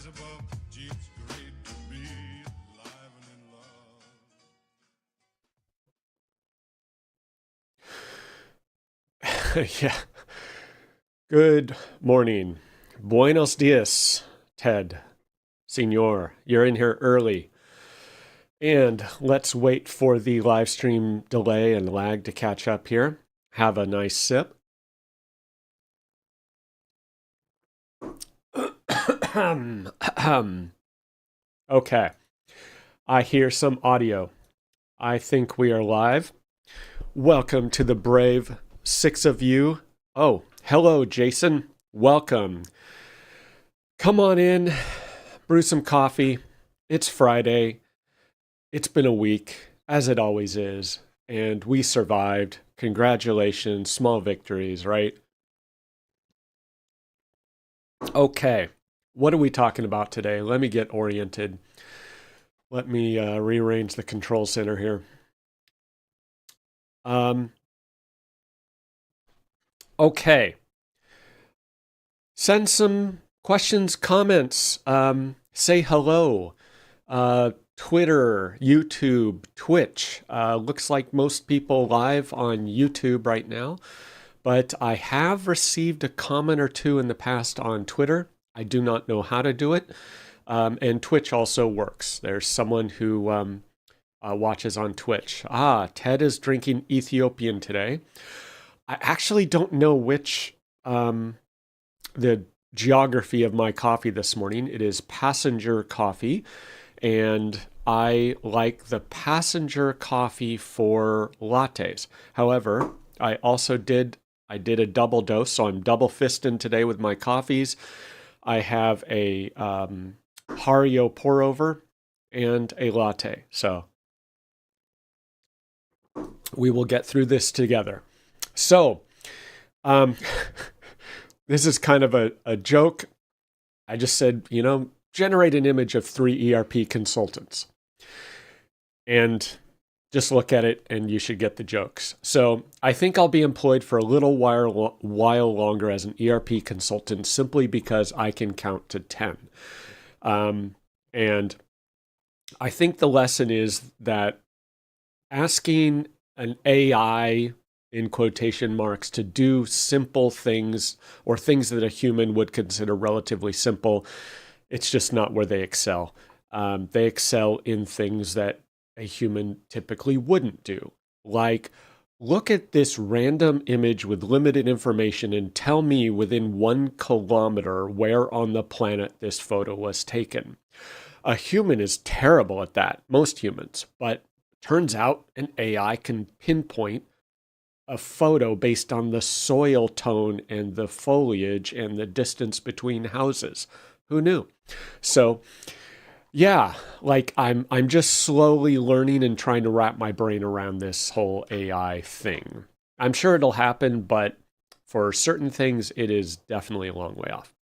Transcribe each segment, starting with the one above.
above. Gee, it's great to be alive and in love. Yeah. Good morning. Buenos dias, Ted. Senor, you're in here early. And let's wait for the live stream delay and lag to catch up here. Have a nice sip. Okay. I hear some audio. I think we are live. Welcome to the brave six of you. Oh, hello, Jason. Welcome. Come on in, brew some coffee. It's Friday. It's been a week, as it always is, and we survived. Congratulations, small victories, right? Okay, what are we talking about today? Let me get oriented. Let me rearrange the control center here. Okay. Send some questions, comments. Say hello. Twitter, YouTube, Twitch. Looks like most people live on YouTube right now, but I have received a comment or two in the past on Twitter. I do not know how to do it. And Twitch also works. There's someone who watches on Twitch. Ted is drinking Ethiopian today. I actually don't know which the geography of my coffee this morning. It is passenger coffee, and I like the passenger coffee for lattes. However, I did a double dose, so I'm double fisting today with my coffees. I have a Hario pour over and a latte. So we will get through this together. So, this is kind of a joke. I just said, generate an image of 3 ERP consultants. And just look at it and you should get the jokes. So I think I'll be employed for a little while longer as an ERP consultant simply because I can count to 10. And I think the lesson is that asking an AI in quotation marks to do simple things or things that a human would consider relatively simple, it's just not where they excel. They excel in things that a human typically wouldn't do. Like, look at this random image with limited information and tell me within 1 kilometer where on the planet this photo was taken. A human is terrible at that, most humans, but turns out an AI can pinpoint a photo based on the soil tone and the foliage and the distance between houses. Who knew? So, yeah, like I'm just slowly learning and trying to wrap my brain around this whole AI thing. I'm sure it'll happen, but for certain things, it is definitely a long way off.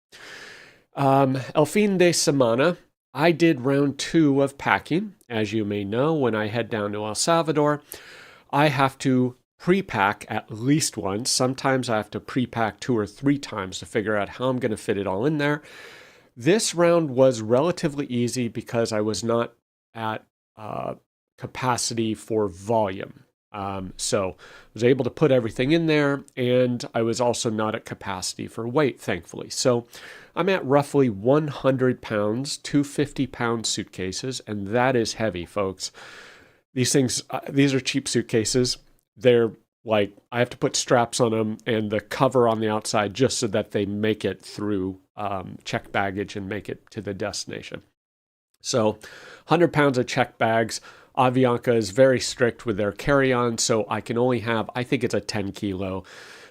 El fin de semana, I did round 2 of packing. As you may know, when I head down to El Salvador, I have to pre-pack at least once. Sometimes I have to pre-pack 2 or 3 times to figure out how I'm going to fit it all in there. This round was relatively easy because I was not at capacity for volume. So I was able to put everything in there, and I was also not at capacity for weight, thankfully. So I'm at roughly 100 pounds, 250-pound suitcases, and that is heavy, folks. These are cheap suitcases. They're like, I have to put straps on them and the cover on the outside just so that they make it through check baggage and make it to the destination. So 100 pounds of check bags. Avianca is very strict with their carry-on, so I can only have, I think it's a 10 kilo,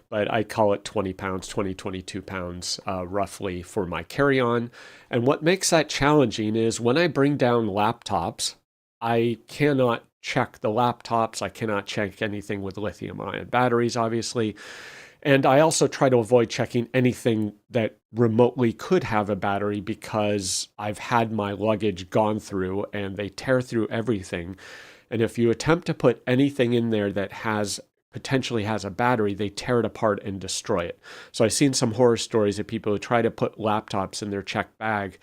but I call it 20 pounds, 22 pounds roughly for my carry-on. And what makes that challenging is when I bring down laptops, I cannot check the laptops. I cannot check anything with lithium-ion batteries, obviously. And I also try to avoid checking anything that remotely could have a battery because I've had my luggage gone through and they tear through everything. And if you attempt to put anything in there that potentially has a battery, they tear it apart and destroy it. So I've seen some horror stories of people who try to put laptops in their checked bag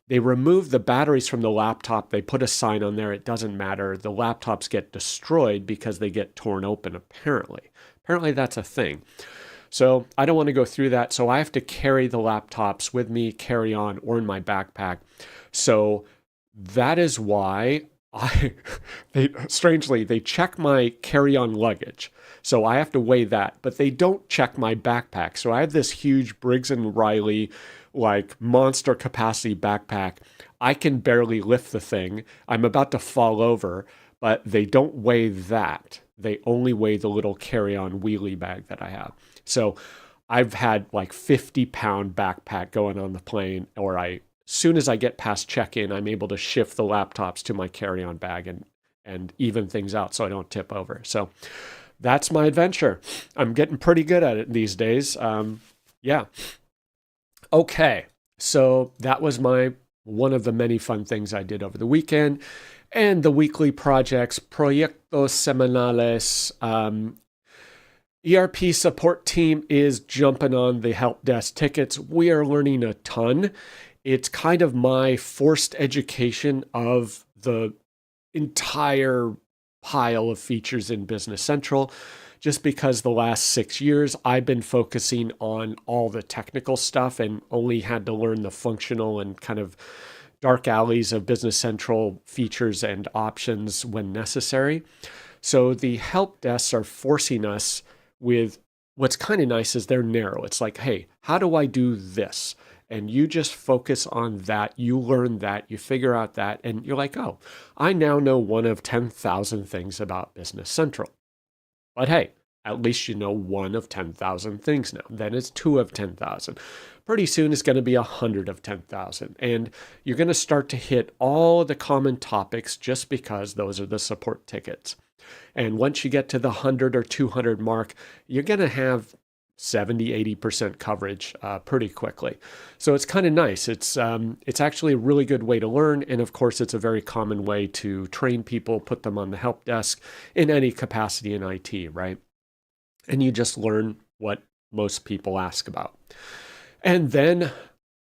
They remove the batteries from the laptop. They put a sign on there. It doesn't matter. The laptops get destroyed because they get torn open, apparently. Apparently, that's a thing. So I don't want to go through that. So I have to carry the laptops with me, carry on, or in my backpack. So that is why strangely, they check my carry-on luggage. So I have to weigh that, but they don't check my backpack. So I have this huge Briggs and Riley, like monster capacity backpack. I can barely lift the thing. I'm about to fall over, but they don't weigh that. They only weigh the little carry-on wheelie bag that I have. So I've had like 50-pound backpack going on the plane, or soon as I get past check-in, I'm able to shift the laptops to my carry-on bag and even things out so I don't tip over. So that's my adventure. I'm getting pretty good at it these days. Yeah. Okay. So that was one of the many fun things I did over the weekend. And the weekly projects, Proyectos Semanales, ERP support team is jumping on the help desk tickets. We are learning a ton. It's kind of my forced education of the entire pile of features in Business Central, just because the last 6 years I've been focusing on all the technical stuff and only had to learn the functional and kind of dark alleys of Business Central features and options when necessary. So the help desks are forcing us with what's kind of nice is they're narrow. It's like, hey, how do I do this? And you just focus on that. You learn that, you figure out that, and you're like, oh, I now know one of 10,000 things about Business Central. But hey, at least you know one of 10,000 things now. Then it's two of 10,000. Pretty soon it's going to be 100 of 10,000. And you're going to start to hit all the common topics just because those are the support tickets. And once you get to the 100 or 200 mark, you're going to have 70, 80% coverage pretty quickly. So it's kind of nice. It's actually a really good way to learn. And of course, it's a very common way to train people, put them on the help desk in any capacity in IT, right? And you just learn what most people ask about. And then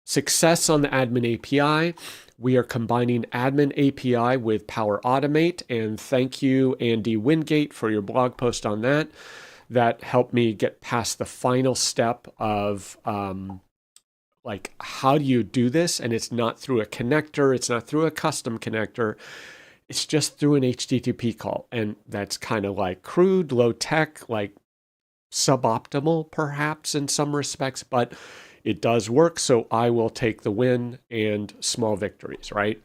success on the admin API. We are combining admin API with Power Automate. And thank you, Andy Wingate, for your blog post on that. That helped me get past the final step of like, how do you do this? And it's not through a connector. It's not through a custom connector. It's just through an HTTP call. And that's kind of like crude, low tech, like suboptimal perhaps in some respects, but it does work. So I will take the win and small victories, right?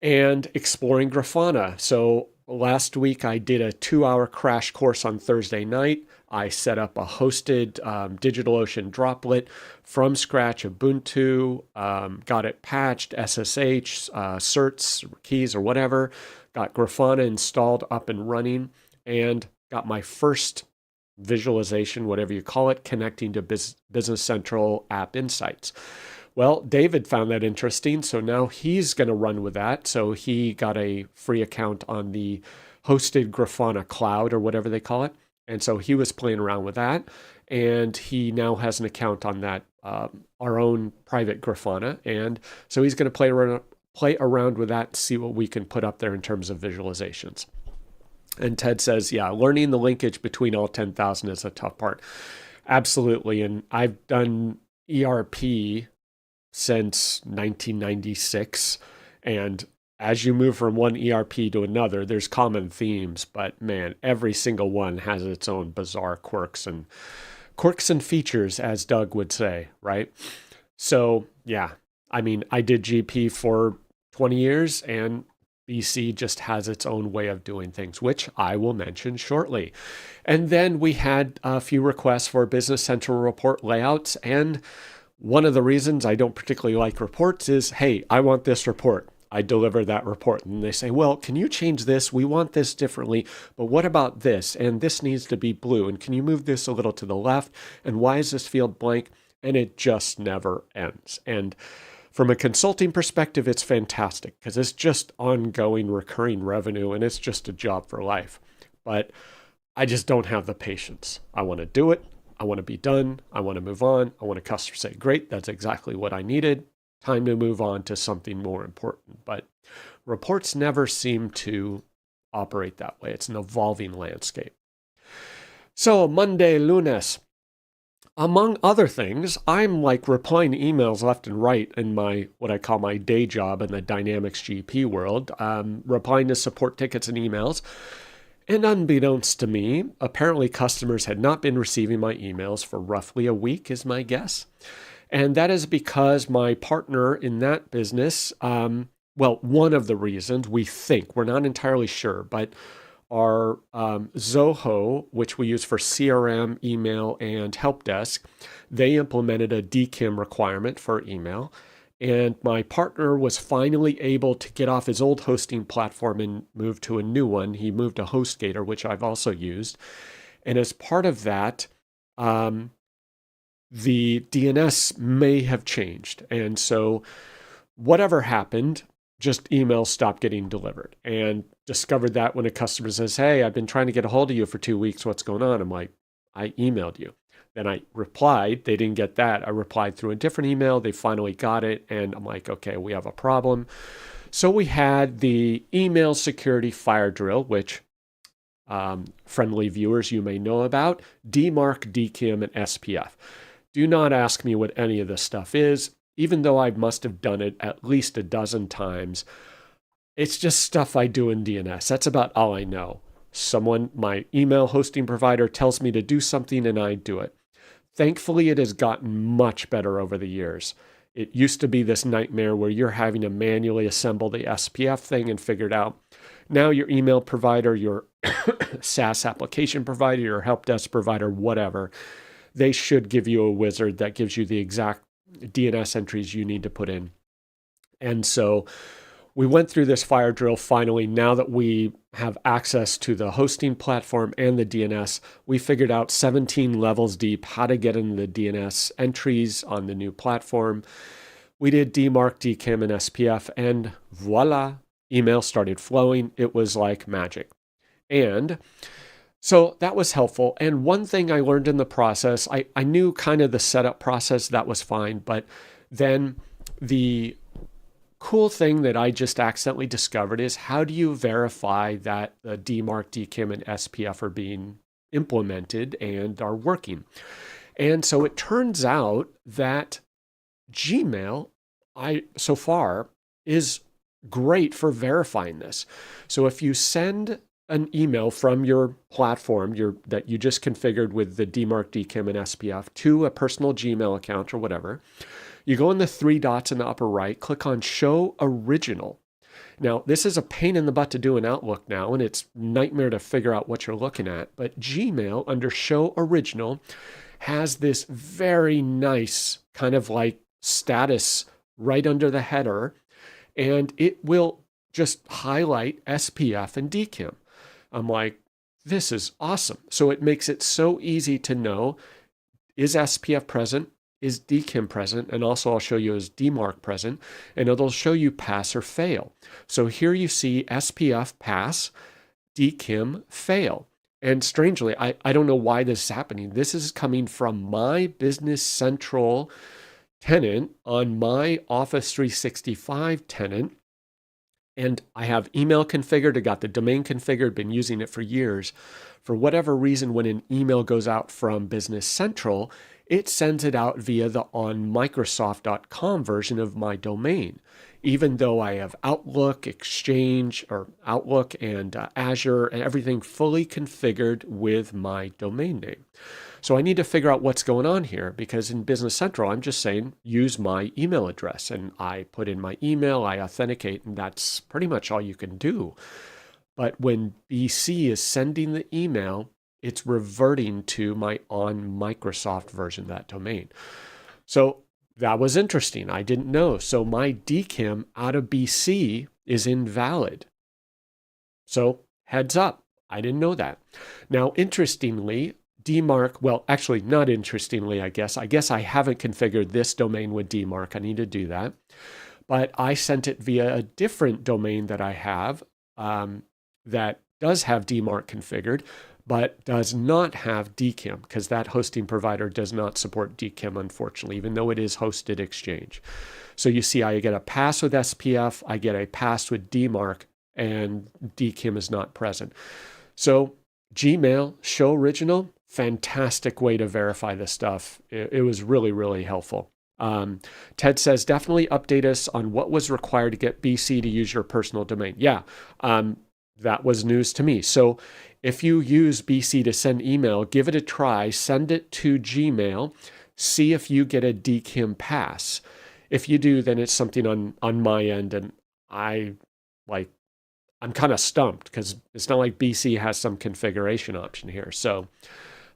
And exploring Grafana. So last week I did a 2-hour crash course on Thursday night. I set up a hosted DigitalOcean droplet from scratch, Ubuntu, got it patched, SSH, certs, keys, or whatever, got Grafana installed up and running, and got my first visualization, whatever you call it, connecting to Business Central App Insights. Well, David found that interesting, so now he's going to run with that. So he got a free account on the hosted Grafana cloud or whatever they call it. And so he was playing around with that. And he now has an account on that, our own private Grafana. And so he's going to play around with that and see what we can put up there in terms of visualizations. And Ted says, yeah, learning the linkage between all 10,000 is a tough part. Absolutely. And I've done ERP since 1996. And as you move from one ERP to another, there's common themes, but man, every single one has its own bizarre quirks and features, as Doug would say, right? So yeah, I mean, I did GP for 20 years and BC just has its own way of doing things, which I will mention shortly. And then we had a few requests for Business Central report layouts. And one of the reasons I don't particularly like reports is, hey, I want this report. I deliver that report. And they say, well, can you change this? We want this differently. But what about this? And this needs to be blue. And can you move this a little to the left? And why is this field blank? And it just never ends. And from a consulting perspective, it's fantastic because it's just ongoing recurring revenue and it's just a job for life. But I just don't have the patience. I want to do it. I want to be done. I want to move on. I want a customer say, great, that's exactly what I needed. Time to move on to something more important. But reports never seem to operate that way. It's an evolving landscape. So Monday, lunes. Among other things, I'm like replying to emails left and right in my what I call my day job in the Dynamics GP world, replying to support tickets and emails. And unbeknownst to me, apparently customers had not been receiving my emails for roughly a week, is my guess. And that is because my partner in that business, well, one of the reasons we think, we're not entirely sure, but our Zoho, which we use for CRM, email, and help desk, they implemented a DKIM requirement for email. And my partner was finally able to get off his old hosting platform and move to a new one. He moved to HostGator, which I've also used. And as part of that, the DNS may have changed. And so whatever happened, just emails stopped getting delivered. And discovered that when a customer says, hey, I've been trying to get a hold of you for 2 weeks. What's going on? I'm like, I emailed you. Then I replied. They didn't get that. I replied through a different email. They finally got it. And I'm like, okay, we have a problem. So we had the email security fire drill, which friendly viewers you may know about, DMARC, DKIM, and SPF. Do not ask me what any of this stuff is, even though I must have done it at least a dozen times. It's just stuff I do in DNS. That's about all I know. My email hosting provider tells me to do something and I do it. Thankfully, it has gotten much better over the years. It used to be this nightmare where you're having to manually assemble the SPF thing and figure it out. Now your email provider, your SaaS application provider, your help desk provider, whatever, they should give you a wizard that gives you the exact DNS entries you need to put in. And so we went through this fire drill finally. Now that we have access to the hosting platform and the DNS, we figured out 17 levels deep how to get into the DNS entries on the new platform. We did DMARC, DKIM, and SPF, and voila, email started flowing. It was like magic. And so that was helpful. And one thing I learned in the process, I knew kind of the setup process, that was fine. But then the cool thing that I just accidentally discovered is how do you verify that the DMARC, DKIM, and SPF are being implemented and are working? And so it turns out that Gmail, so far, is great for verifying this. So if you send an email from your platform that you just configured with the DMARC, DKIM, and SPF to a personal Gmail account or whatever, you go in the 3 dots in the upper right, click on Show Original. Now, this is a pain in the butt to do in Outlook now, and it's a nightmare to figure out what you're looking at. But Gmail, under Show Original, has this very nice kind of like status right under the header, and it will just highlight SPF and DKIM. I'm like, this is awesome. So it makes it so easy to know, is SPF present? Is DKIM present? And also I'll show you is DMARC present, and it'll show you pass or fail. So here you see SPF pass, DKIM fail. And strangely, I don't know why this is happening. This is coming from my Business Central tenant on my Office 365 tenant. And I have email configured, I got the domain configured, been using it for years. For whatever reason, when an email goes out from Business Central, it sends it out via the onmicrosoft.com version of my domain. Even though I have Outlook, Exchange, or Outlook and Azure and everything fully configured with my domain name. So I need to figure out what's going on here, because in Business Central, I'm just saying, use my email address. And I put in my email, I authenticate, and that's pretty much all you can do. But when BC is sending the email, it's reverting to my on Microsoft version of that domain. So that was interesting. I didn't know. So my DKIM out of BC is invalid. So heads up, I didn't know that. Now, interestingly, DMARC, well, actually not interestingly, I guess I haven't configured this domain with DMARC. I need to do that. But I sent it via a different domain that I have that does have DMARC configured, but does not have DKIM because that hosting provider does not support DKIM, unfortunately, even though it is hosted Exchange. So you see, I get a pass with SPF, I get a pass with DMARC, and DKIM is not present. So Gmail, Show Original, fantastic way to verify this stuff. It was really, really helpful. Ted says, definitely update us on what was required to get BC to use your personal domain. Yeah, that was news to me. So if you use BC to send email, give it a try, send it to Gmail, see if you get a DKIM pass. If you do, then it's something on my end, and I'm kind of stumped because it's not like BC has some configuration option here. So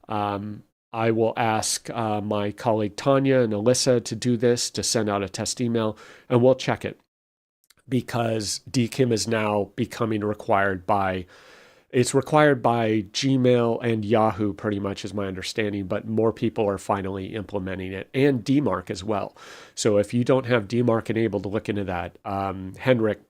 I will ask my colleague Tanya and Alyssa to do this, to send out a test email, and we'll check it because DKIM is now becoming required by Gmail and Yahoo, pretty much is my understanding, but more people are finally implementing it, and DMARC as well. So if you don't have DMARC enabled, look into that. Henrik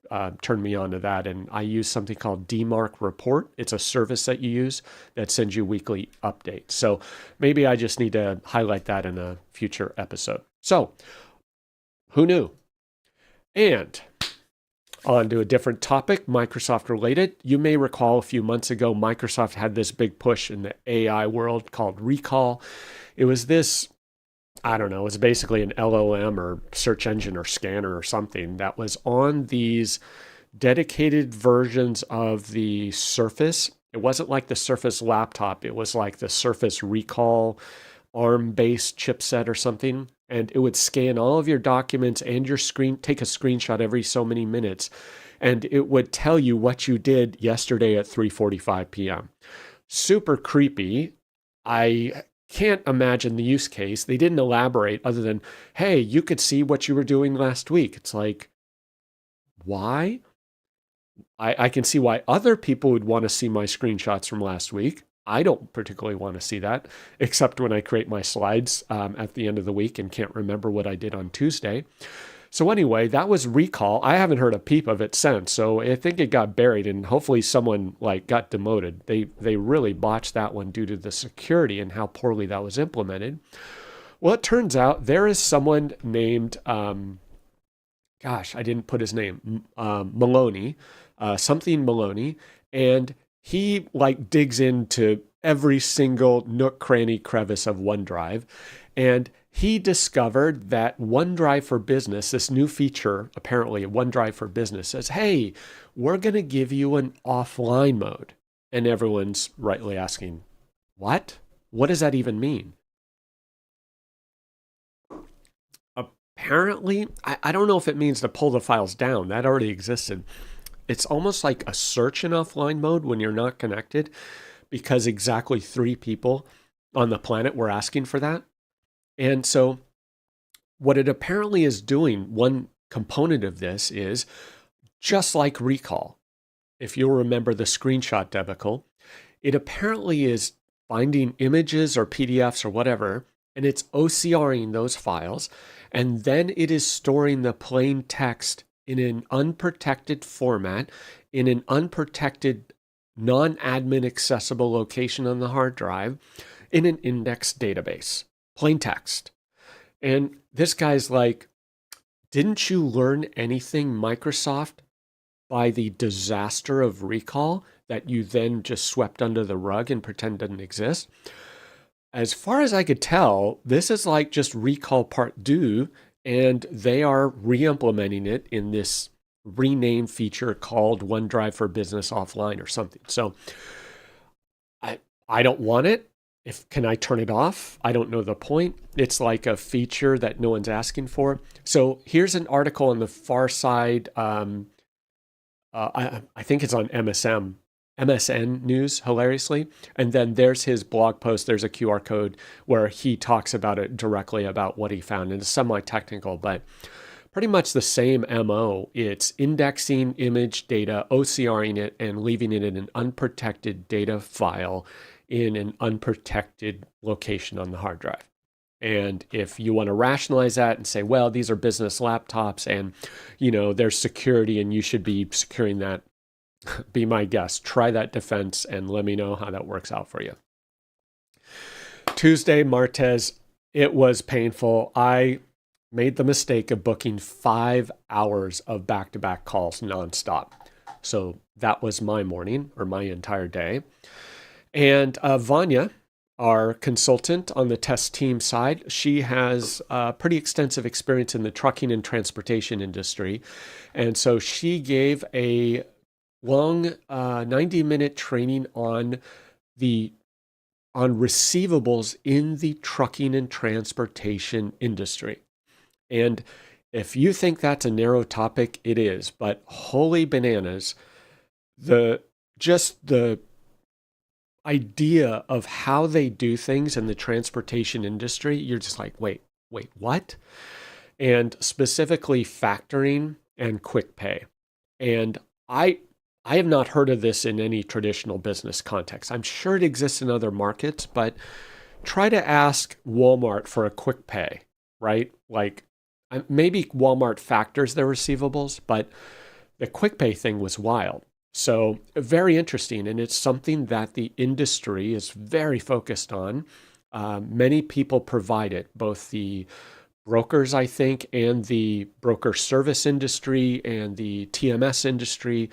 turned me on to that, and I use something called DMARC Report. It's a service that you use that sends you weekly updates. So maybe I just need to highlight that in a future episode. So who knew? And on to a different topic, Microsoft related. You may recall a few months ago, Microsoft had this big push in the AI world called Recall. It was this, I don't know, it was basically an LLM or search engine or scanner or something that was on these dedicated versions of the Surface. It wasn't like the Surface laptop. It was like the Surface Recall ARM-based chipset or something, and it would scan all of your documents and your screen, take a screenshot every so many minutes, and it would tell you what you did yesterday at 3:45 p.m. Super creepy. I can't imagine the use case. They didn't elaborate other than, hey, you could see what you were doing last week. It's like, why? I can see why other people would want to see my screenshots from last week. I don't particularly want to see that, except when I create my slides at the end of the week and can't remember what I did on Tuesday. So anyway, that was Recall. I haven't heard a peep of it since, so I think it got buried, and hopefully someone got demoted. They really botched that one due to the security and how poorly that was implemented. Well, it turns out there is someone named, I didn't put his name, Maloney, something Maloney, and he digs into every single nook, cranny, crevice of OneDrive. And he discovered that OneDrive for Business, this new feature, apparently OneDrive for Business, says, hey, we're going to give you an offline mode. And everyone's rightly asking, what? What does that even mean? Apparently, I don't know if it means to pull the files down. That already existed. It's almost like a search in offline mode when you're not connected, because exactly 3 people on the planet were asking for that. And so what it apparently is doing, one component of this is just like Recall. If you'll remember the screenshot debacle, it apparently is finding images or PDFs or whatever, and it's OCRing those files, and then it is storing the plain text in an unprotected format, in an unprotected, non-admin accessible location on the hard drive, in an indexed database. Plain text. And this guy's like, didn't you learn anything, Microsoft, by the disaster of Recall that you then just swept under the rug and pretend didn't exist? As far as I could tell, this is like just Recall Part 2, and they are re-implementing it in this renamed feature called OneDrive for Business Offline or something. So I don't want it. Can I turn it off? I don't know the point. It's like a feature that no one's asking for. So here's an article on the far side. I think it's on MSN News, hilariously. And then there's his blog post. There's a QR code where he talks about it directly, about what he found. And it's semi-technical, but pretty much the same MO. It's indexing image data, OCRing it, and leaving it in an unprotected data file in an unprotected location on the hard drive. And if you want to rationalize that and say, well, these are business laptops and, there's security and you should be securing that, be my guest. Try that defense and let me know how that works out for you. Tuesday, Martes, it was painful. I made the mistake of booking 5 hours of back-to-back calls nonstop. So that was my morning or my entire day. And Vanya, our consultant on the test team side, she has pretty extensive experience in the trucking and transportation industry. And so she gave a long 90-minute training on receivables in the trucking and transportation industry. And if you think that's a narrow topic, it is. But holy bananas, the idea of how they do things in the transportation industry, you're just like, wait, what? And specifically factoring and quick pay. And I have not heard of this in any traditional business context. I'm sure it exists in other markets, but try to ask Walmart for a quick pay, right? Like maybe Walmart factors their receivables, but the quick pay thing was wild. So very interesting. And it's something that the industry is very focused on. Many people provide it, both the brokers, I think, and the broker service industry and the TMS industry.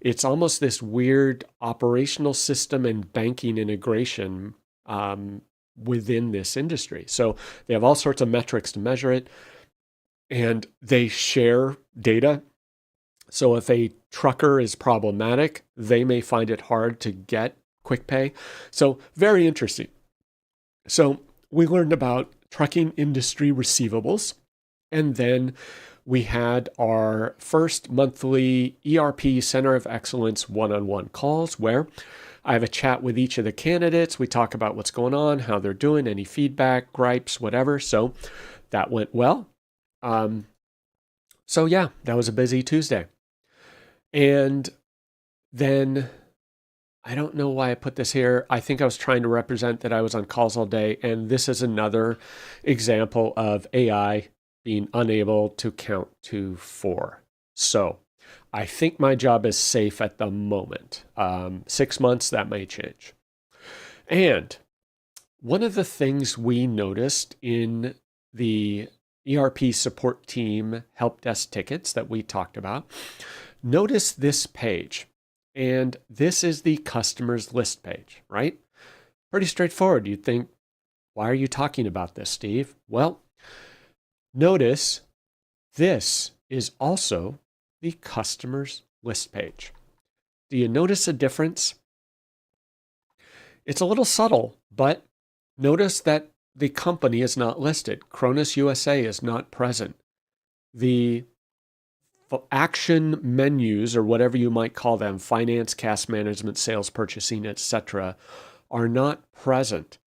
It's almost this weird operational system and banking integration within this industry. So they have all sorts of metrics to measure it, and they share data. So if a trucker is problematic, they may find it hard to get quick pay. So very interesting. So we learned about trucking industry receivables, and then we had our first monthly ERP Center of Excellence one-on-one calls where I have a chat with each of the candidates. We talk about what's going on, how they're doing, any feedback, gripes, whatever. So that went well. So yeah, that was a busy Tuesday. And then I don't know why I put this here. I think I was trying to represent that I was on calls all day. And this is another example of AI being unable to count to 4. So I think my job is safe at the moment. 6 months, that may change. And one of the things we noticed in the ERP support team help desk tickets that we talked about, notice this page. And this is the customer's list page, right? Pretty straightforward. You'd think, why are you talking about this, Steve? Well, notice this is also the customer's list page. Do you notice a difference? It's a little subtle, but notice that the company is not listed. Cronus USA is not present. The action menus, or whatever you might call them, finance, cash management, sales, purchasing, etc., are not present.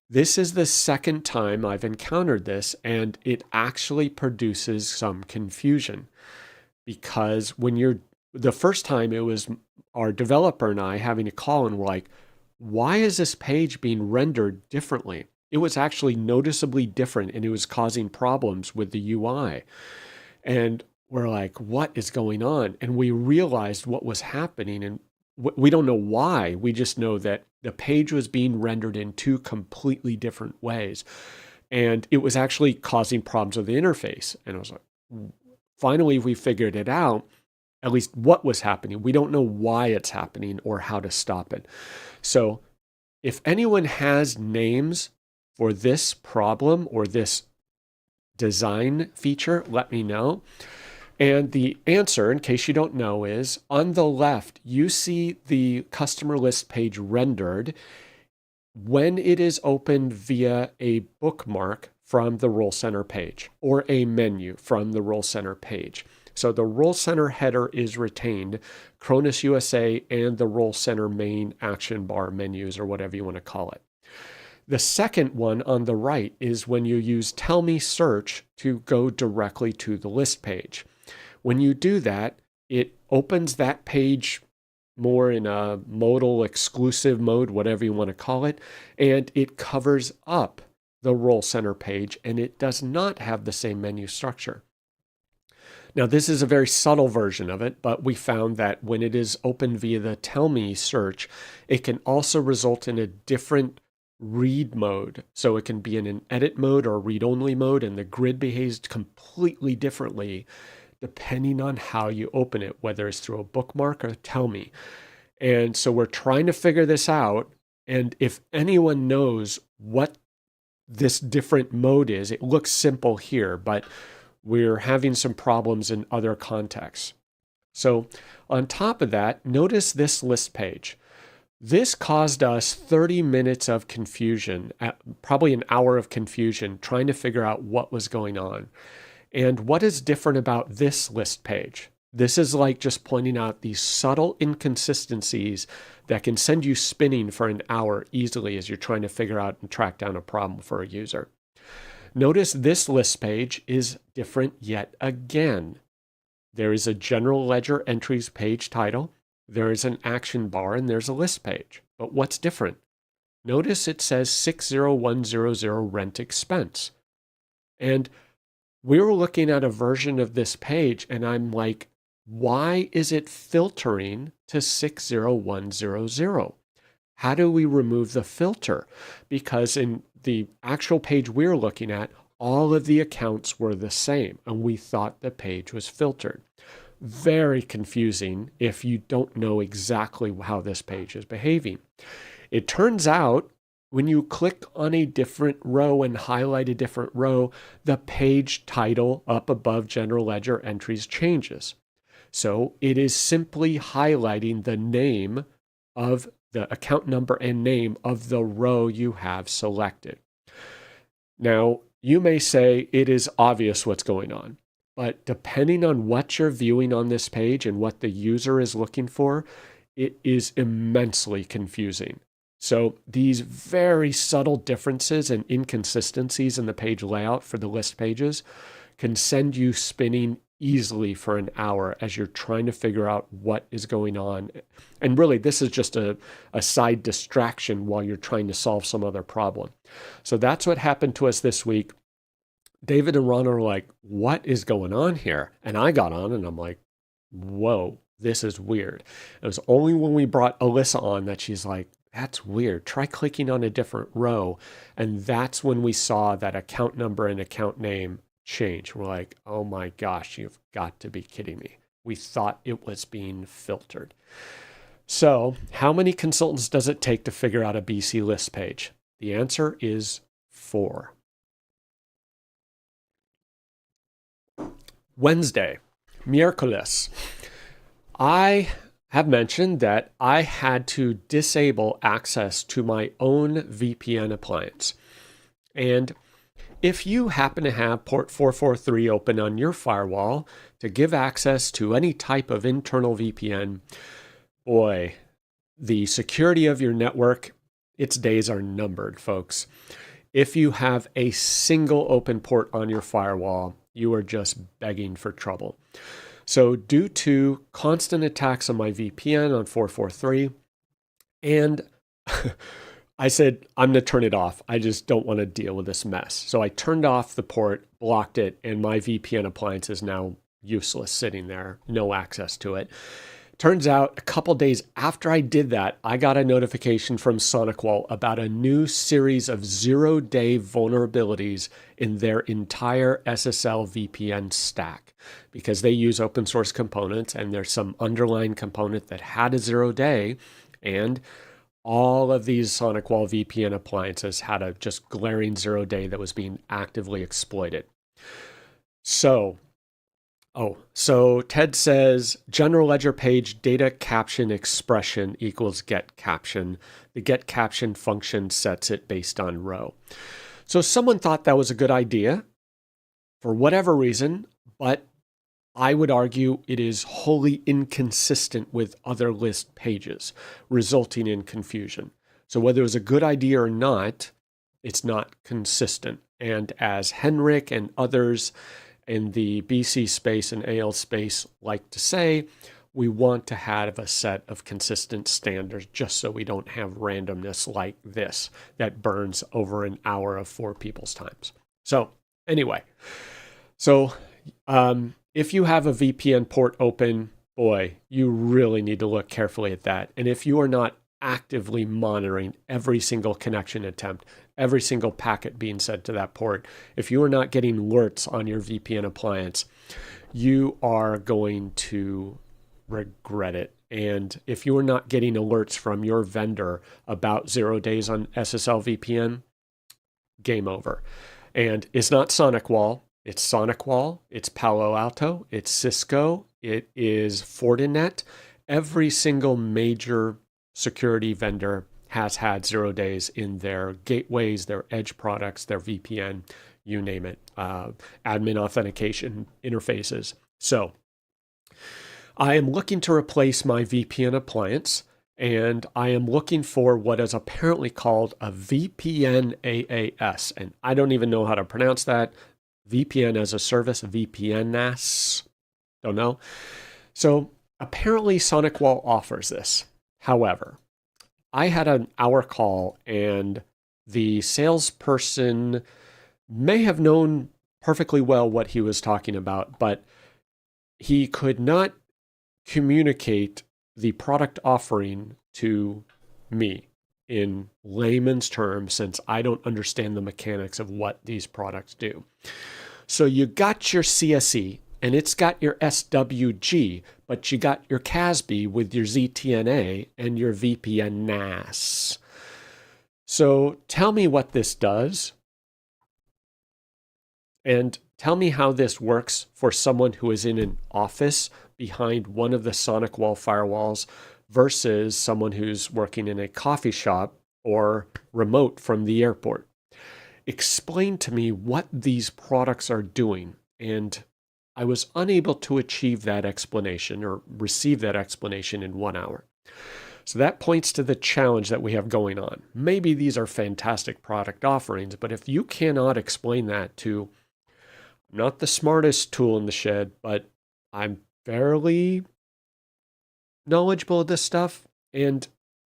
This is the second time I've encountered this, and it actually produces some confusion. Because the first time it was our developer and I having a call, and we're like, why is this page being rendered differently? It was actually noticeably different, and it was causing problems with the UI. And we're like, what is going on? And we realized what was happening, and we don't know why. We just know that the page was being rendered in 2 completely different ways. And it was actually causing problems with the interface. And I was like, finally, we figured it out, at least what was happening. We don't know why it's happening or how to stop it. So if anyone has names for this problem or this design feature, let me know. And the answer, in case you don't know, is on the left, you see the customer list page rendered when it is opened via a bookmark from the Role Center page or a menu from the Role Center page. So the Role Center header is retained, Cronus USA, and the Role Center main action bar menus, or whatever you want to call it. The second one on the right is when you use Tell Me Search to go directly to the list page. When you do that, it opens that page more in a modal exclusive mode, whatever you want to call it, and it covers up the Role Center page, and it does not have the same menu structure. Now, this is a very subtle version of it, but we found that when it is opened via the Tell Me search, it can also result in a different read mode. So it can be in an edit mode or read-only mode, and the grid behaves completely differently depending on how you open it, whether it's through a bookmark or Tell Me. And so we're trying to figure this out. And if anyone knows what this different mode is, it looks simple here, but we're having some problems in other contexts. So on top of that, notice this list page. This caused us 30 minutes of confusion, probably an hour of confusion, trying to figure out what was going on. And what is different about this list page? This is like just pointing out these subtle inconsistencies that can send you spinning for an hour easily as you're trying to figure out and track down a problem for a user. Notice this list page is different yet again. There is a general ledger entries page title, there is an action bar, and there's a list page. But what's different? Notice it says 60100 rent expense. And we were looking at a version of this page, and I'm like, why is it filtering to 60100? How do we remove the filter? Because in the actual page we're looking at, all of the accounts were the same, and we thought the page was filtered. Very confusing if you don't know exactly how this page is behaving. It turns out when you click on a different row and highlight a different row, the page title up above General Ledger entries changes. So it is simply highlighting the name of the account number and name of the row you have selected. Now, you may say it is obvious what's going on, but depending on what you're viewing on this page and what the user is looking for, it is immensely confusing. So these very subtle differences and inconsistencies in the page layout for the list pages can send you spinning easily for an hour as you're trying to figure out what is going on. And really, this is just a side distraction while you're trying to solve some other problem. So that's what happened to us this week. David and Ron are like, what is going on here? And I got on and I'm like, whoa, this is weird. It was only when we brought Alyssa on that she's like, that's weird. Try clicking on a different row. And that's when we saw that account number and account name change. We're like, oh my gosh, you've got to be kidding me. We thought it was being filtered. So how many consultants does it take to figure out a BC list page? The answer is 4. Wednesday, miércoles. I have mentioned that I had to disable access to my own VPN appliance. And if you happen to have port 443 open on your firewall to give access to any type of internal VPN, boy, the security of your network, its days are numbered, folks. If you have a single open port on your firewall, you are just begging for trouble. So due to constant attacks on my VPN on 443, and I said, I'm going to turn it off. I just don't want to deal with this mess. So I turned off the port, blocked it, and my VPN appliance is now useless, sitting there, no access to it. Turns out a couple days after I did that, I got a notification from SonicWall about a new series of 0-day vulnerabilities in their entire SSL VPN stack because they use open source components and there's some underlying component that had a 0-day, and all of these SonicWall VPN appliances had a just glaring 0-day that was being actively exploited. So Ted says general ledger page data caption expression equals get caption. The get caption function sets it based on row. So someone thought that was a good idea for whatever reason, but I would argue it is wholly inconsistent with other list pages, resulting in confusion. So whether it was a good idea or not, it's not consistent. And as Henrik and others in the BC space and AL space like to say, we want to have a set of consistent standards just so we don't have randomness like this that burns over an hour of 4 people's times. So anyway, If you have a VPN port open, boy, you really need to look carefully at that. And if you are not actively monitoring every single connection attempt, every single packet being sent to that port, if you are not getting alerts on your VPN appliance, you are going to regret it. And if you are not getting alerts from your vendor about 0 days on SSL VPN, game over. And it's not SonicWall. It's SonicWall. It's Palo Alto. It's Cisco. It is Fortinet. Every single major security vendor has had 0 days in their gateways, their edge products, their VPN, you name it, admin authentication interfaces. So I am looking to replace my VPN appliance, and I am looking for what is apparently called a VPN AAS. And I don't even know how to pronounce that. VPN as a service, VPNAS, don't know. So apparently SonicWall offers this. However, I had an hour call and the salesperson may have known perfectly well what he was talking about, but he could not communicate the product offering to me in layman's terms, since I don't understand the mechanics of what these products do. So you got your CSE and it's got your SWG, but you got your CASB with your ZTNA and your VPN NAS. So tell me what this does, and tell me how this works for someone who is in an office behind one of the SonicWall firewalls versus someone who's working in a coffee shop or remote from the airport. Explain to me what these products are doing. And I was unable to achieve that explanation or receive that explanation in 1 hour. So that points to the challenge that we have going on. Maybe these are fantastic product offerings, but if you cannot explain that to, I'm not the smartest tool in the shed, but I'm fairly knowledgeable of this stuff, and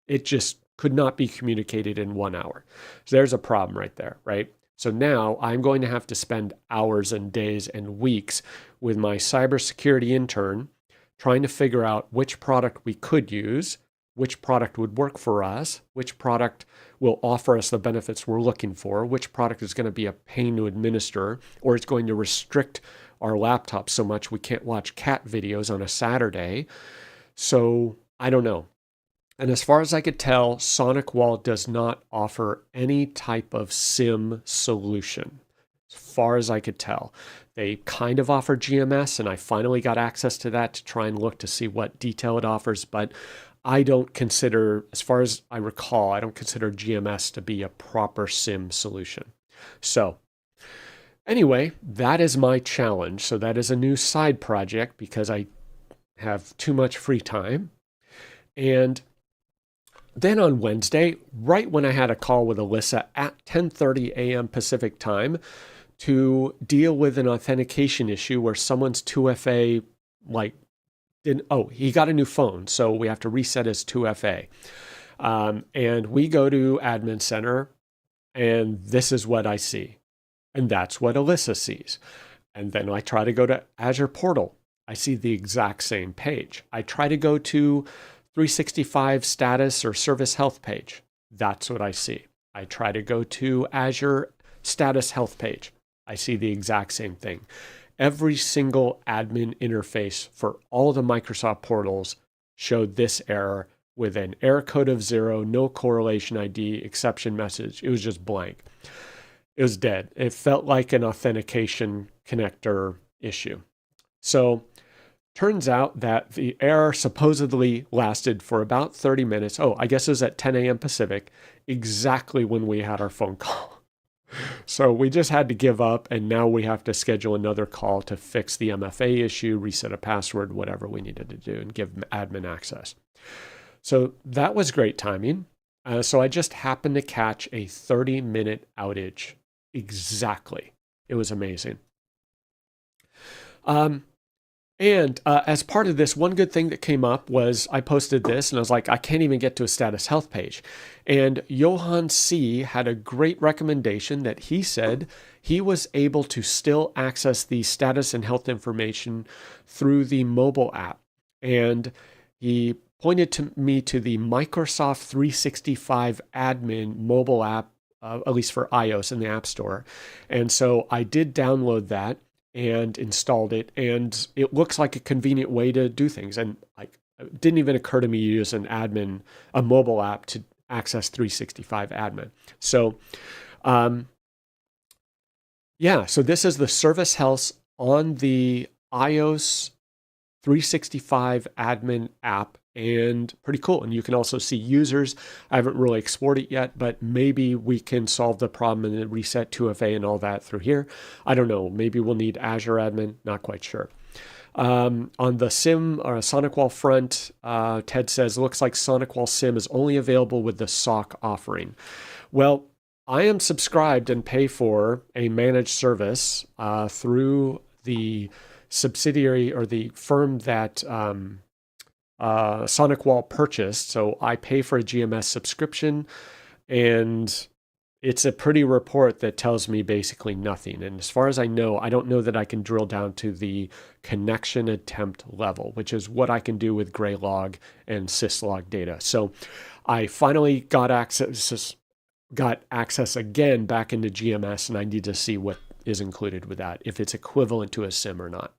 it just could not be communicated in 1 hour. So there's a problem right there, right? So now I'm going to have to spend hours and days and weeks with my cybersecurity intern trying to figure out which product we could use, which product would work for us, which product will offer us the benefits we're looking for, which product is going to be a pain to administer, or it's going to restrict our laptop so much we can't watch cat videos on a Saturday. So I don't know. And as far as I could tell, SonicWall does not offer any type of SIM solution. As far as I could tell, they kind of offer GMS, and I finally got access to that to try and look to see what detail it offers. But I don't consider, as far as I recall, I don't consider GMS to be a proper SIM solution. So anyway, that is my challenge. So that is a new side project because I have too much free time. And then on Wednesday, right when I had a call with Alyssa at 10:30 a.m. Pacific time to deal with an authentication issue where someone's 2FA he got a new phone, so we have to reset his 2FA. And we go to Admin Center, and this is what I see. And that's what Alyssa sees. And then I try to go to Azure Portal. I see the exact same page. I try to go to 365 status or service health page. That's what I see. I try to go to Azure status health page. I see the exact same thing. Every single admin interface for all the Microsoft portals showed this error with an error code of 0, no correlation ID, exception message. It was just blank. It was dead. It felt like an authentication connector issue. So turns out that the error supposedly lasted for about 30 minutes. Oh, I guess it was at 10 a.m. Pacific, exactly when we had our phone call. So we just had to give up, and now we have to schedule another call to fix the MFA issue, reset a password, whatever we needed to do, and give admin access. So that was great timing. So I just happened to catch a 30-minute outage exactly. It was amazing. And as part of this, one good thing that came up was I posted this and I was like, I can't even get to a status health page. And Johan C. had a great recommendation that he said he was able to still access the status and health information through the mobile app. And he pointed to me to the Microsoft 365 admin mobile app, at least for iOS in the App Store. And so I did download that and installed it, and it looks like a convenient way to do things. And like, it didn't even occur to me to use a mobile app to access 365 admin. So, yeah, so this is the Service Health on the iOS 365 admin app, and pretty cool. And you can also see users. I haven't really explored it yet, but maybe we can solve the problem and reset 2FA and all that through here. I don't know. Maybe we'll need Azure admin. Not quite sure. On the SIM or SonicWall front, Ted says, looks like SonicWall SIM is only available with the SOC offering. Well, I am subscribed and pay for a managed service through the subsidiary or the firm that SonicWall purchased. So I pay for a GMS subscription, and it's a pretty report that tells me basically nothing. And as far as I know, I don't know that I can drill down to the connection attempt level, which is what I can do with Graylog and syslog data. So I finally got access again back into GMS, and I need to see what is included with that, if it's equivalent to a SIM or not.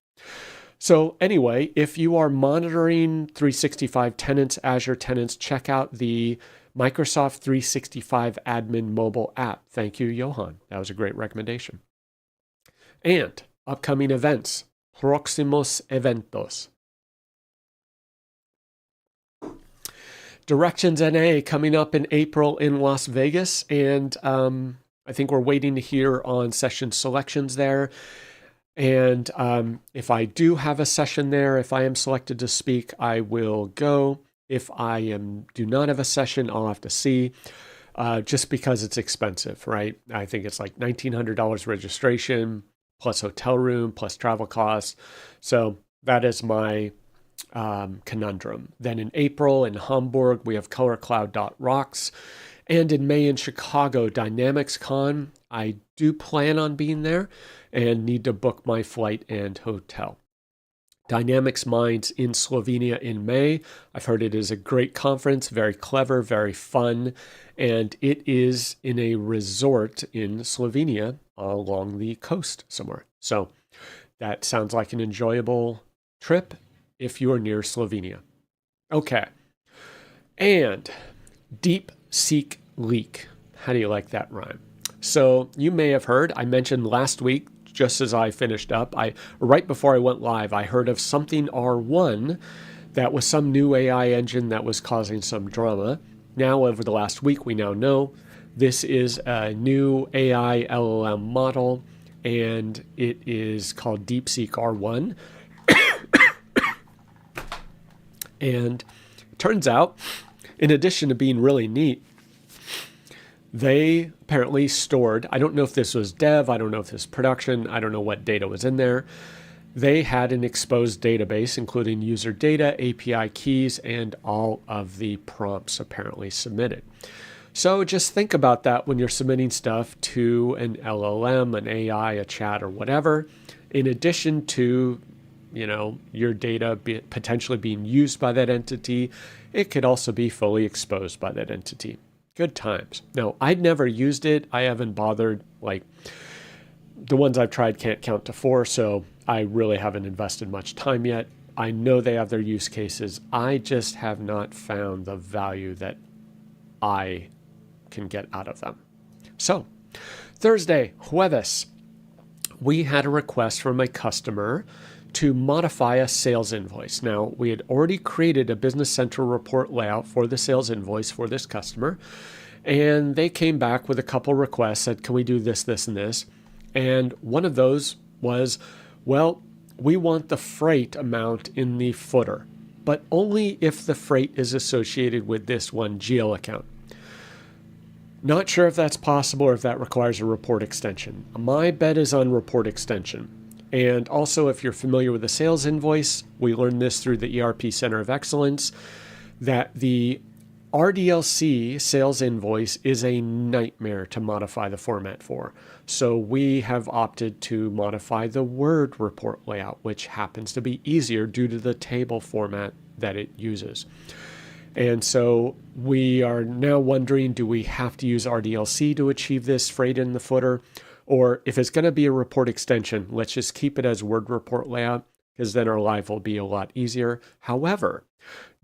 So anyway, if you are monitoring 365 tenants, Azure tenants, check out the Microsoft 365 admin mobile app. Thank you, Johan. That was a great recommendation. And upcoming events, próximos eventos. Directions NA coming up in April in Las Vegas, and I think we're waiting to hear on session selections there. And if I do have a session there, if I am selected to speak, I will go. If I do not have a session, I'll have to see, just because it's expensive, right? I think it's like $1,900 registration, plus hotel room, plus travel costs. So that is my conundrum. Then in April in Hamburg, we have ColorCloud.rocks. And in May in Chicago, Dynamics Con. I do plan on being there and need to book my flight and hotel. Dynamics Minds in Slovenia in May. I've heard it is a great conference, very clever, very fun, and it is in a resort in Slovenia along the coast somewhere. So that sounds like an enjoyable trip if you are near Slovenia. Okay. And Deep Seek Leak. How do you like that rhyme? So you may have heard, I mentioned last week, just as I finished up, right before I went live, I heard of something R1 that was some new AI engine that was causing some drama. Now, over the last week, we now know this is a new AI LLM model, and it is called DeepSeek R1. And it turns out, in addition to being really neat, they apparently stored, I don't know if this was dev, I don't know if this was production, I don't know what data was in there. They had an exposed database, including user data, API keys, and all of the prompts apparently submitted. So just think about that when you're submitting stuff to an LLM, an AI, a chat, or whatever. In addition to, your data potentially being used by that entity, it could also be fully exposed by that entity. Good times. Now, I'd never used it. I haven't bothered. The ones I've tried can't count to 4, so I really haven't invested much time yet. I know they have their use cases. I just have not found the value that I can get out of them. So, Thursday, Jueves, we had a request from a customer to modify a sales invoice. Now, we had already created a Business Central report layout for the sales invoice for this customer, and they came back with a couple requests, said, can we do this, this, and this? And one of those was, well, we want the freight amount in the footer, but only if the freight is associated with this one GL account. Not sure if that's possible or if that requires a report extension. My bet is on report extension. And also, if you're familiar with the sales invoice, we learned this through the ERP Center of Excellence, that the RDLC sales invoice is a nightmare to modify the format for. So we have opted to modify the Word report layout, which happens to be easier due to the table format that it uses. And so we are now wondering, do we have to use RDLC to achieve this freight in the footer? Or if it's going to be a report extension, let's just keep it as Word report layout, because then our life will be a lot easier. However,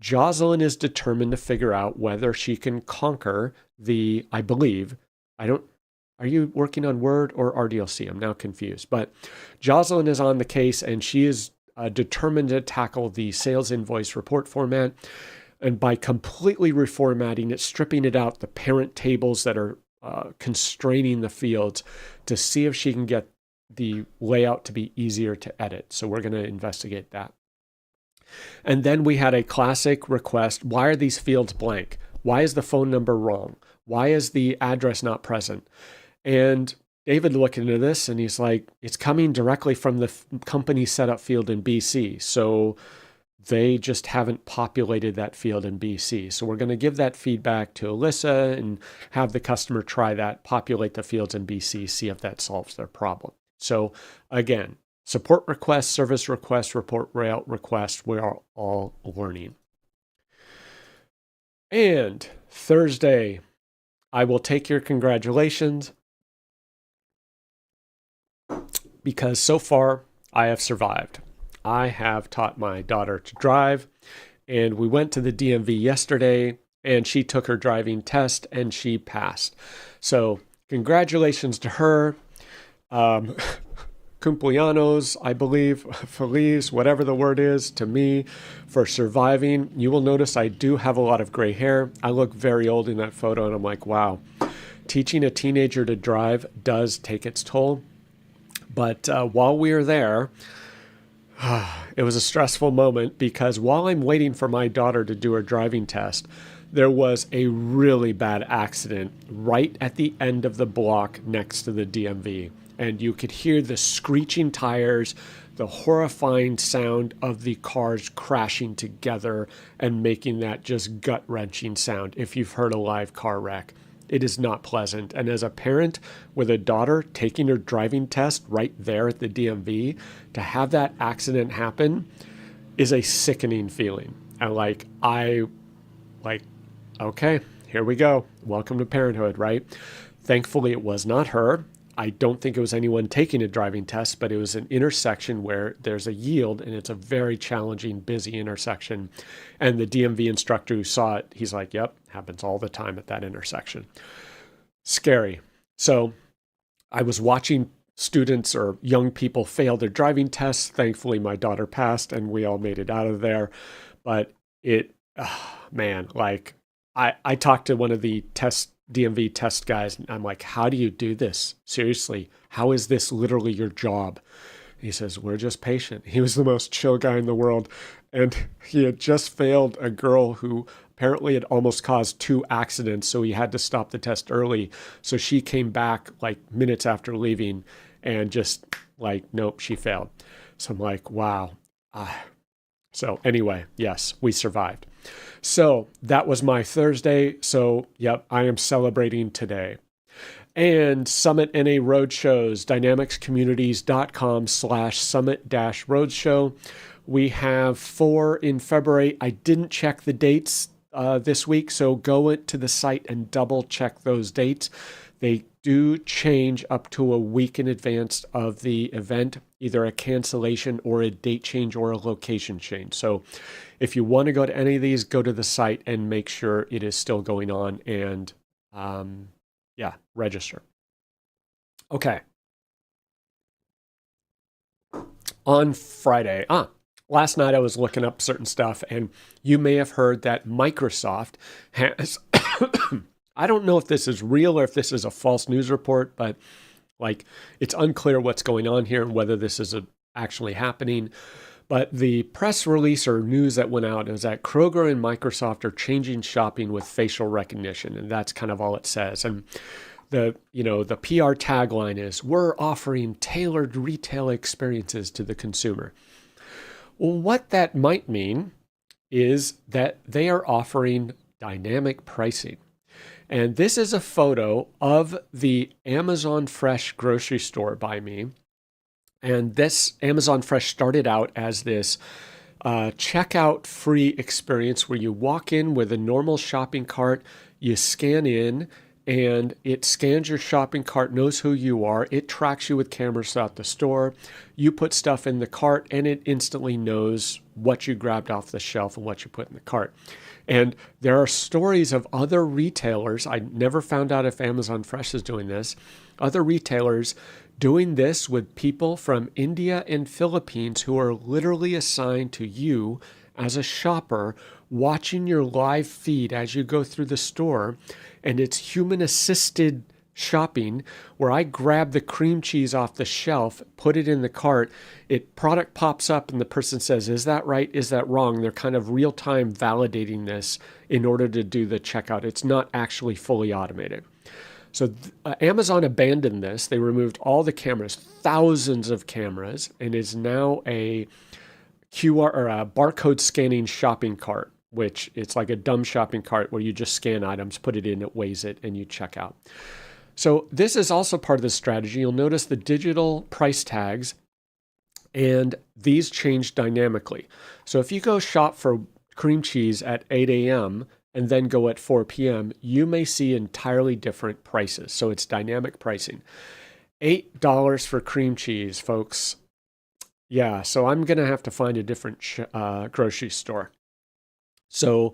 Jocelyn is determined to figure out whether she can conquer the, I believe, are you working on Word or RDLC? I'm now confused. But Jocelyn is on the case, and she is determined to tackle the sales invoice report format. And by completely reformatting it, stripping it out, the parent tables that are constraining the fields, to see if she can get the layout to be easier to edit. So we're going to investigate that. And then we had a classic request. Why are these fields blank? Why is the phone number wrong? Why is the address not present? And David looked into this and he's like, it's coming directly from the company setup field in BC. So they just haven't populated that field in BC. So we're going to give that feedback to Alyssa and have the customer try that, populate the fields in BC, see if that solves their problem. So again, support request, service request, report layout request, we are all learning. And Thursday, I will take your congratulations because so far I have survived. I have taught my daughter to drive, and we went to the DMV yesterday, and she took her driving test, and she passed. So congratulations to her. Cumpleaños, I believe, feliz, whatever the word is, to me, for surviving. You will notice I do have a lot of gray hair. I look very old in that photo, and I'm like, wow. Teaching a teenager to drive does take its toll. But while we were there, it was a stressful moment because while I'm waiting for my daughter to do her driving test, there was a really bad accident right at the end of the block next to the DMV. And you could hear the screeching tires, the horrifying sound of the cars crashing together and making that just gut-wrenching sound if you've heard a live car wreck. It is not pleasant. And as a parent with a daughter taking her driving test right there at the DMV, to have that accident happen is a sickening feeling. And okay, here we go. Welcome to parenthood, right? Thankfully, it was not her. I don't think it was anyone taking a driving test, but it was an intersection where there's a yield and it's a very challenging, busy intersection. And the DMV instructor who saw it, he's like, yep, happens all the time at that intersection. Scary. So I was watching students or young people fail their driving tests. Thankfully, my daughter passed and we all made it out of there. But I talked to one of the DMV test guys, and I'm like, how do you do this? Seriously, how is this literally your job? He says, we're just patient. He was the most chill guy in the world. And he had just failed a girl who apparently had almost caused 2 accidents. So he had to stop the test early. So she came back like minutes after leaving and just like, nope, she failed. So I'm like, wow. So anyway, yes, we survived. So that was my Thursday. So, yep, I am celebrating today. And Summit NA Roadshows, dynamicscommunities.com/summit-roadshow. We have 4 in February. I didn't check the dates this week, so go to the site and double check those dates. They do change up to a week in advance of the event, either a cancellation or a date change or a location change. So if you want to go to any of these, go to the site and make sure it is still going on and register. Okay. On Friday, last night I was looking up certain stuff, and you may have heard that Microsoft has, I don't know if this is real or if this is a false news report, but it's unclear what's going on here and whether this is actually happening. But the press release or news that went out is that Kroger and Microsoft are changing shopping with facial recognition, and that's kind of all it says. And the PR tagline is, we're offering tailored retail experiences to the consumer. Well, what that might mean is that they are offering dynamic pricing. And this is a photo of the Amazon Fresh grocery store by me. And this Amazon Fresh started out as this checkout free experience where you walk in with a normal shopping cart, you scan in, and it scans your shopping cart, knows who you are. It tracks you with cameras throughout the store. You put stuff in the cart, and it instantly knows what you grabbed off the shelf and what you put in the cart. And there are stories of other retailers. I never found out if Amazon Fresh is doing this. Other retailers doing this with people from India and Philippines who are literally assigned to you as a shopper, watching your live feed as you go through the store. And it's human assisted shopping where I grab the cream cheese off the shelf, put it in the cart, product pops up and the person says, is that right? Is that wrong? They're kind of real time validating this in order to do the checkout. It's not actually fully automated. So Amazon abandoned this. They removed all the cameras, thousands of cameras, and is now a QR or a barcode scanning shopping cart, which it's like a dumb shopping cart where you just scan items, put it in, it weighs it, and you check out. So this is also part of the strategy. You'll notice the digital price tags, and these change dynamically. So if you go shop for cream cheese at 8 a.m., and then go at 4 p.m., you may see entirely different prices. So it's dynamic pricing. $8 for cream cheese, folks. Yeah, so I'm going to have to find a different grocery store. So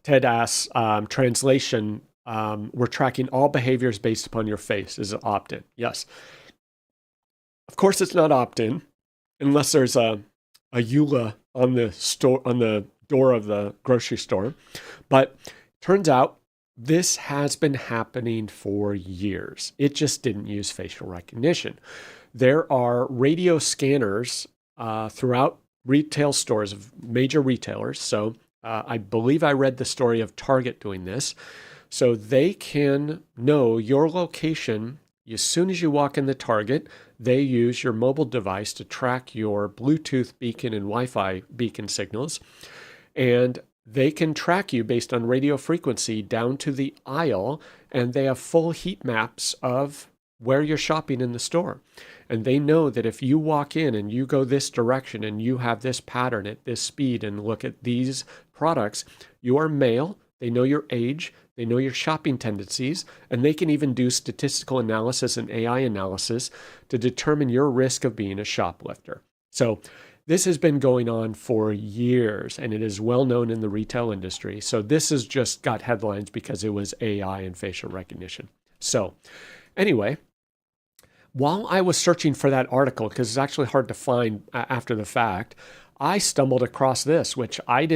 Ted asks, translation, we're tracking all behaviors based upon your face. Is it opt-in? Yes. Of course, it's not opt-in unless there's a EULA on the store, on the door of the grocery store. But turns out this has been happening for years. It just didn't use facial recognition. There are radio scanners throughout retail stores of major retailers. So I believe I read the story of Target doing this. So they can know your location as soon as you walk in the Target. They use your mobile device to track your Bluetooth beacon and Wi-Fi beacon signals. And they can track you based on radio frequency down to the aisle, and they have full heat maps of where you're shopping in the store. And they know that if you walk in and you go this direction and you have this pattern at this speed and look at these products, you are male, they know your age, they know your shopping tendencies, and they can even do statistical analysis and AI analysis to determine your risk of being a shoplifter. So this has been going on for years, and it is well known in the retail industry. So this has just got headlines because it was AI and facial recognition. So anyway, while I was searching for that article, because it's actually hard to find after the fact, I stumbled across this, which I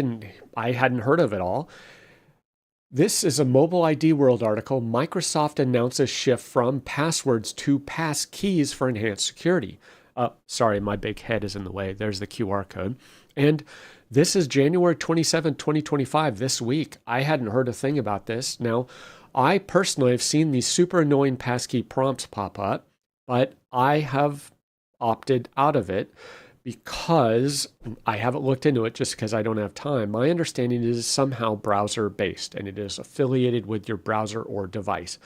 hadn't heard of at all. This is a Mobile ID World article. Microsoft announces shift from passwords to pass keys for enhanced security. Sorry, my big head is in the way. There's the QR code. And this is January 27, 2025, this week. I hadn't heard a thing about this. Now, I personally have seen these super annoying passkey prompts pop up, but I have opted out of it because I haven't looked into it just because I don't have time. My understanding is somehow browser-based, and it is affiliated with your browser or device.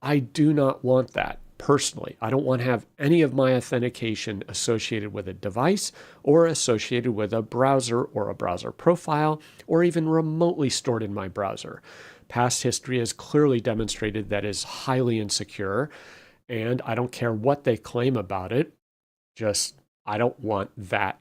I do not want that. Personally, I don't want to have any of my authentication associated with a device or associated with a browser or a browser profile or even remotely stored in my browser. Past history has clearly demonstrated that is highly insecure, and I don't care what they claim about it. Just, I don't want that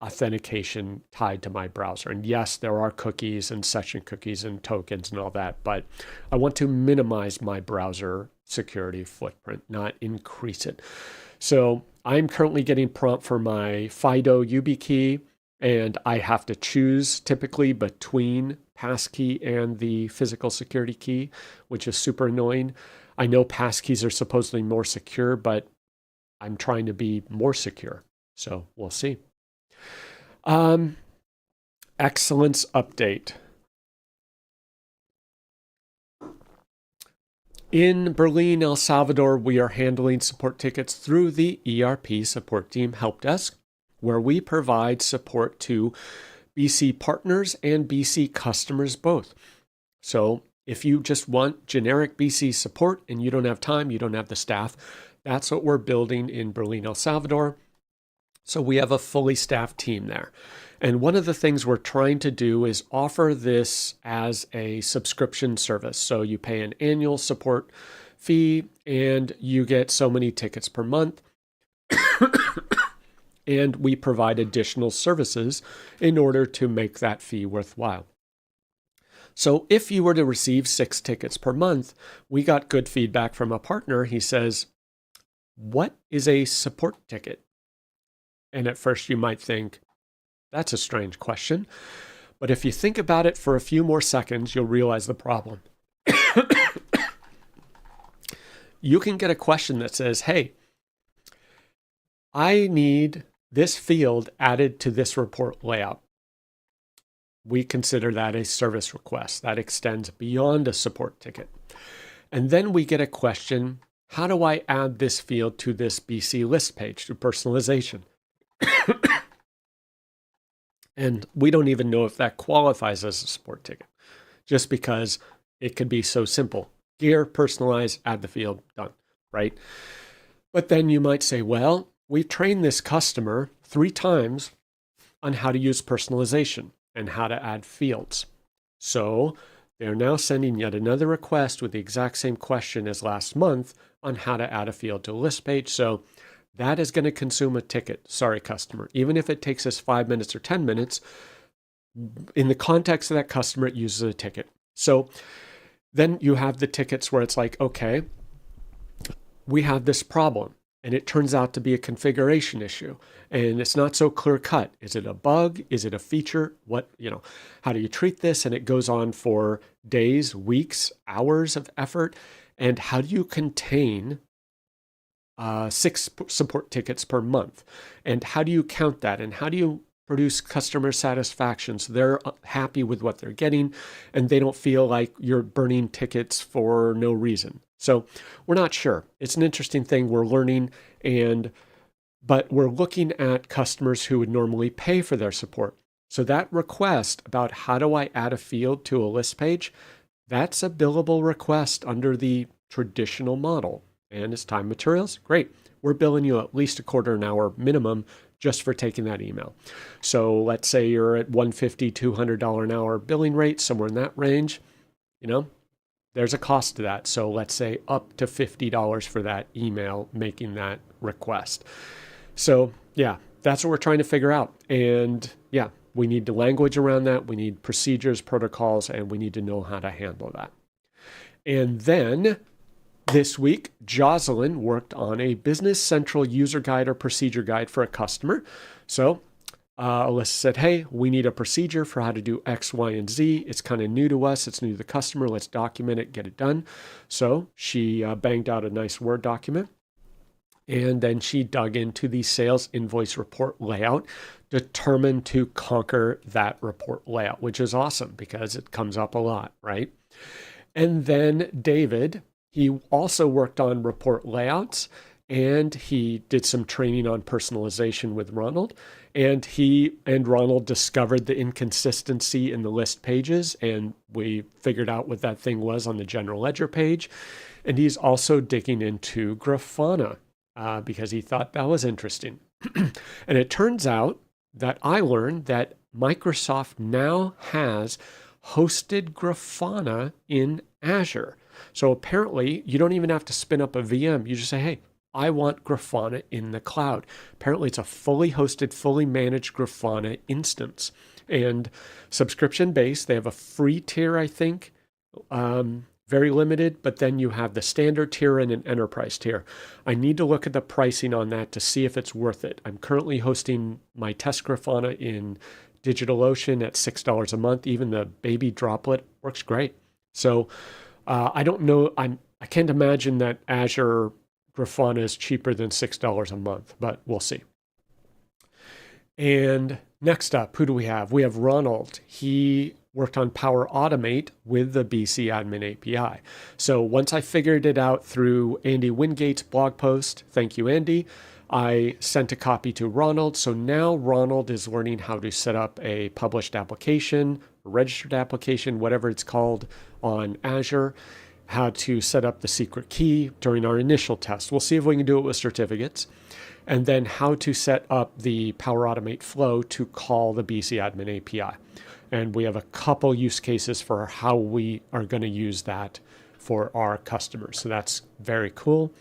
authentication tied to my browser. And yes, there are cookies and session cookies and tokens and all that, but I want to minimize my browser security footprint, not increase it. So I'm currently getting prompt for my FIDO YubiKey, and I have to choose typically between passkey and the physical security key, which is super annoying. I know passkeys are supposedly more secure, but I'm trying to be more secure. So we'll see. Excellence update. In Berlin, El Salvador, we are handling support tickets through the ERP support team help desk, where we provide support to BC partners and BC customers both. So if you just want generic BC support and you don't have time, you don't have the staff, that's what we're building in Berlin, El Salvador. So we have a fully staffed team there. And one of the things we're trying to do is offer this as a subscription service. So you pay an annual support fee and you get so many tickets per month. And we provide additional services in order to make that fee worthwhile. So if you were to receive 6 tickets per month, we got good feedback from a partner. He says, "What is a support ticket?" And at first you might think, that's a strange question. But if you think about it for a few more seconds, you'll realize the problem. You can get a question that says, "Hey, I need this field added to this report layout." We consider that a service request that extends beyond a support ticket. And then we get a question, how do I add this field to this BC list page through personalization? And we don't even know if that qualifies as a support ticket, just because it could be so simple. Gear, personalize, add the field, done, right? But then you might say, well, we've trained this customer 3 times on how to use personalization and how to add fields. So they're now sending yet another request with the exact same question as last month on how to add a field to a list page. So that is going to consume a ticket. Sorry, customer. Even if it takes us 5 minutes or 10 minutes, in the context of that customer, it uses a ticket. So then you have the tickets where it's like, okay, we have this problem. And it turns out to be a configuration issue. And it's not so clear cut. Is it a bug? Is it a feature? How do you treat this? And it goes on for days, weeks, hours of effort. And how do you contain 6 support tickets per month? And how do you count that? And how do you produce customer satisfaction so they're happy with what they're getting and they don't feel like you're burning tickets for no reason? So we're not sure. It's an interesting thing we're learning, but we're looking at customers who would normally pay for their support. So that request about how do I add a field to a list page, that's a billable request under the traditional model. And it's time materials. Great. We're billing you at least a quarter an hour minimum just for taking that email. So let's say you're at $150, $200 an hour billing rate, somewhere in that range, there's a cost to that. So let's say up to $50 for that email making that request. So yeah, that's what we're trying to figure out. And yeah, we need the language around that. We need procedures, protocols, and we need to know how to handle that. And then this week, Jocelyn worked on a Business Central user guide or procedure guide for a customer. So Alyssa said, hey, we need a procedure for how to do X, Y, and Z. It's kind of new to us. It's new to the customer. Let's document it, get it done. So she banged out a nice Word document. And then she dug into the sales invoice report layout, determined to conquer that report layout, which is awesome because it comes up a lot, right? And then David, he also worked on report layouts and he did some training on personalization with Ronald. And he and Ronald discovered the inconsistency in the list pages, and we figured out what that thing was on the general ledger page. And he's also digging into Grafana because he thought that was interesting. And it turns out that I learned that Microsoft now has hosted Grafana in Azure. So apparently you don't even have to spin up a VM. You just say, hey, I want Grafana in the cloud. Apparently it's a fully hosted, fully managed Grafana instance. And subscription-based, they have a free tier, I think, very limited, but then you have the standard tier and an enterprise tier. I need to look at the pricing on that to see if it's worth it. I'm currently hosting my test Grafana in DigitalOcean at $6 a month. Even the baby droplet works great. So I don't know. I can't imagine that Azure Grafana is cheaper than $6 a month, but we'll see. And next up, who do we have? We have Ronald. He worked on Power Automate with the BC Admin API. So once I figured it out through Andy Wingate's blog post, thank you, Andy, I sent a copy to Ronald. So now Ronald is learning how to set up a published application, a registered application, whatever it's called on Azure, how to set up the secret key during our initial test. We'll see if we can do it with certificates. And then how to set up the Power Automate flow to call the BC Admin API. And we have a couple use cases for how we are going to use that for our customers. So that's very cool.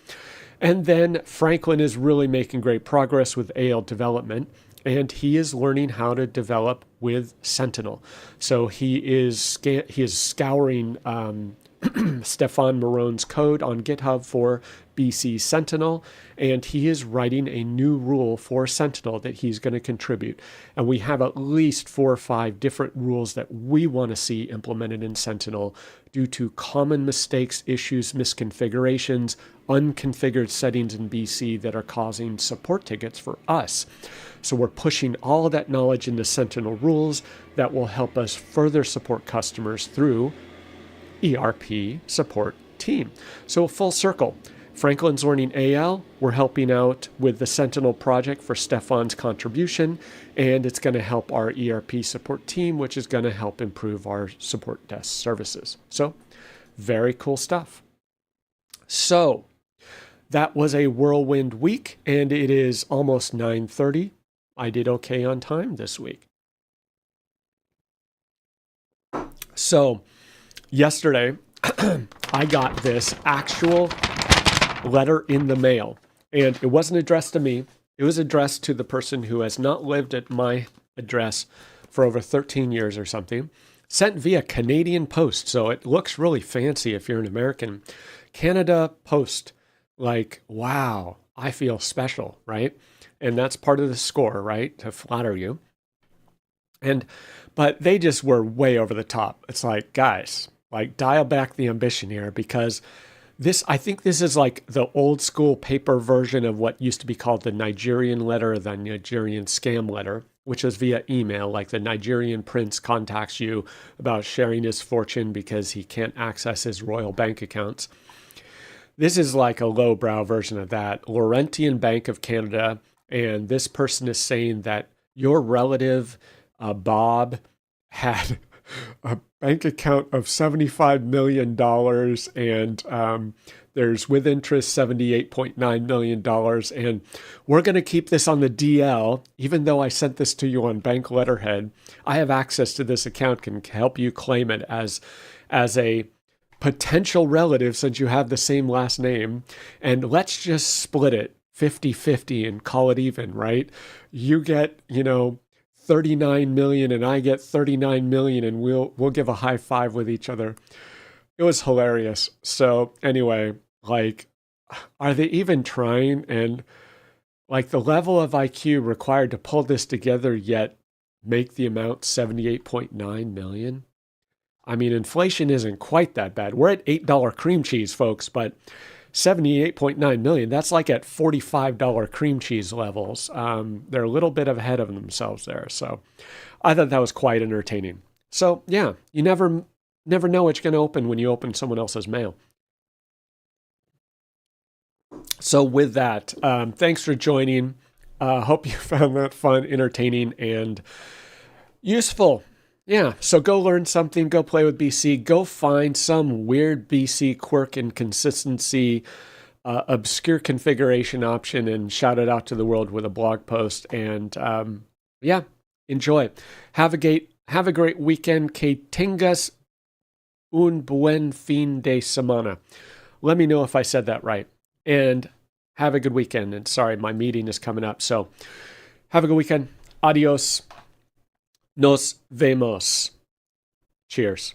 And then Franklin is really making great progress with AL development, and he is learning how to develop with Sentinel. So he is scouring Stefan Marone's code on GitHub for BC Sentinel, and he is writing a new rule for Sentinel that he's going to contribute. And we have at least 4 or 5 different rules that we want to see implemented in Sentinel due to common mistakes, issues, misconfigurations, unconfigured settings in BC that are causing support tickets for us. So we're pushing all of that knowledge into Sentinel rules that will help us further support customers through ERP support team. So full circle. Franklin's learning AL. We're helping out with the Sentinel project for Stefan's contribution, and it's going to help our ERP support team, which is going to help improve our support desk services. So very cool stuff. So that was a whirlwind week, and it is almost 9:30. I did okay on time this week. So yesterday, I got this actual letter in the mail, and it wasn't addressed to me. It was addressed to the person who has not lived at my address for over 13 years or something, sent via Canadian Post. So it looks really fancy if you're an American. Canada Post, like, wow, I feel special, right? And that's part of the score, right? To flatter you. But they just were way over the top. It's like, guys, like, dial back the ambition here, because I think this is like the old school paper version of what used to be called the Nigerian letter, the Nigerian scam letter, which is via email. Like the Nigerian prince contacts you about sharing his fortune because he can't access his royal bank accounts. This is like a lowbrow version of that. Laurentian Bank of Canada, and this person is saying that your relative, Bob, had a bank account of $75 million, and there's with interest $78.9 million. And we're going to keep this on the DL, even though I sent this to you on bank letterhead. I have access to this account, can help you claim it as a potential relative since you have the same last name. And let's just split it 50-50 and call it even, right? You get, 39 million and I get 39 million, and we'll give a high five with each other. It was hilarious. So anyway, like, are they even trying? And like the level of IQ required to pull this together yet make the amount 78.9 million. I mean, inflation isn't quite that bad. We're at $8 cream cheese, folks, but 78.9 million, that's like at $45 cream cheese levels. They're a little bit ahead of themselves there. So I thought that was quite entertaining. So yeah, you never know what's going to open when you open someone else's mail. So with that, thanks for joining. Hope you found that fun, entertaining, and useful. Yeah, so go learn something, go play with BC, go find some weird BC quirk and consistency, obscure configuration option, and shout it out to the world with a blog post. And yeah, enjoy. Have a great weekend. Que tengas un buen fin de semana. Let me know if I said that right. And have a good weekend. And sorry, my meeting is coming up. So have a good weekend. Adios. Nos vemos. Cheers.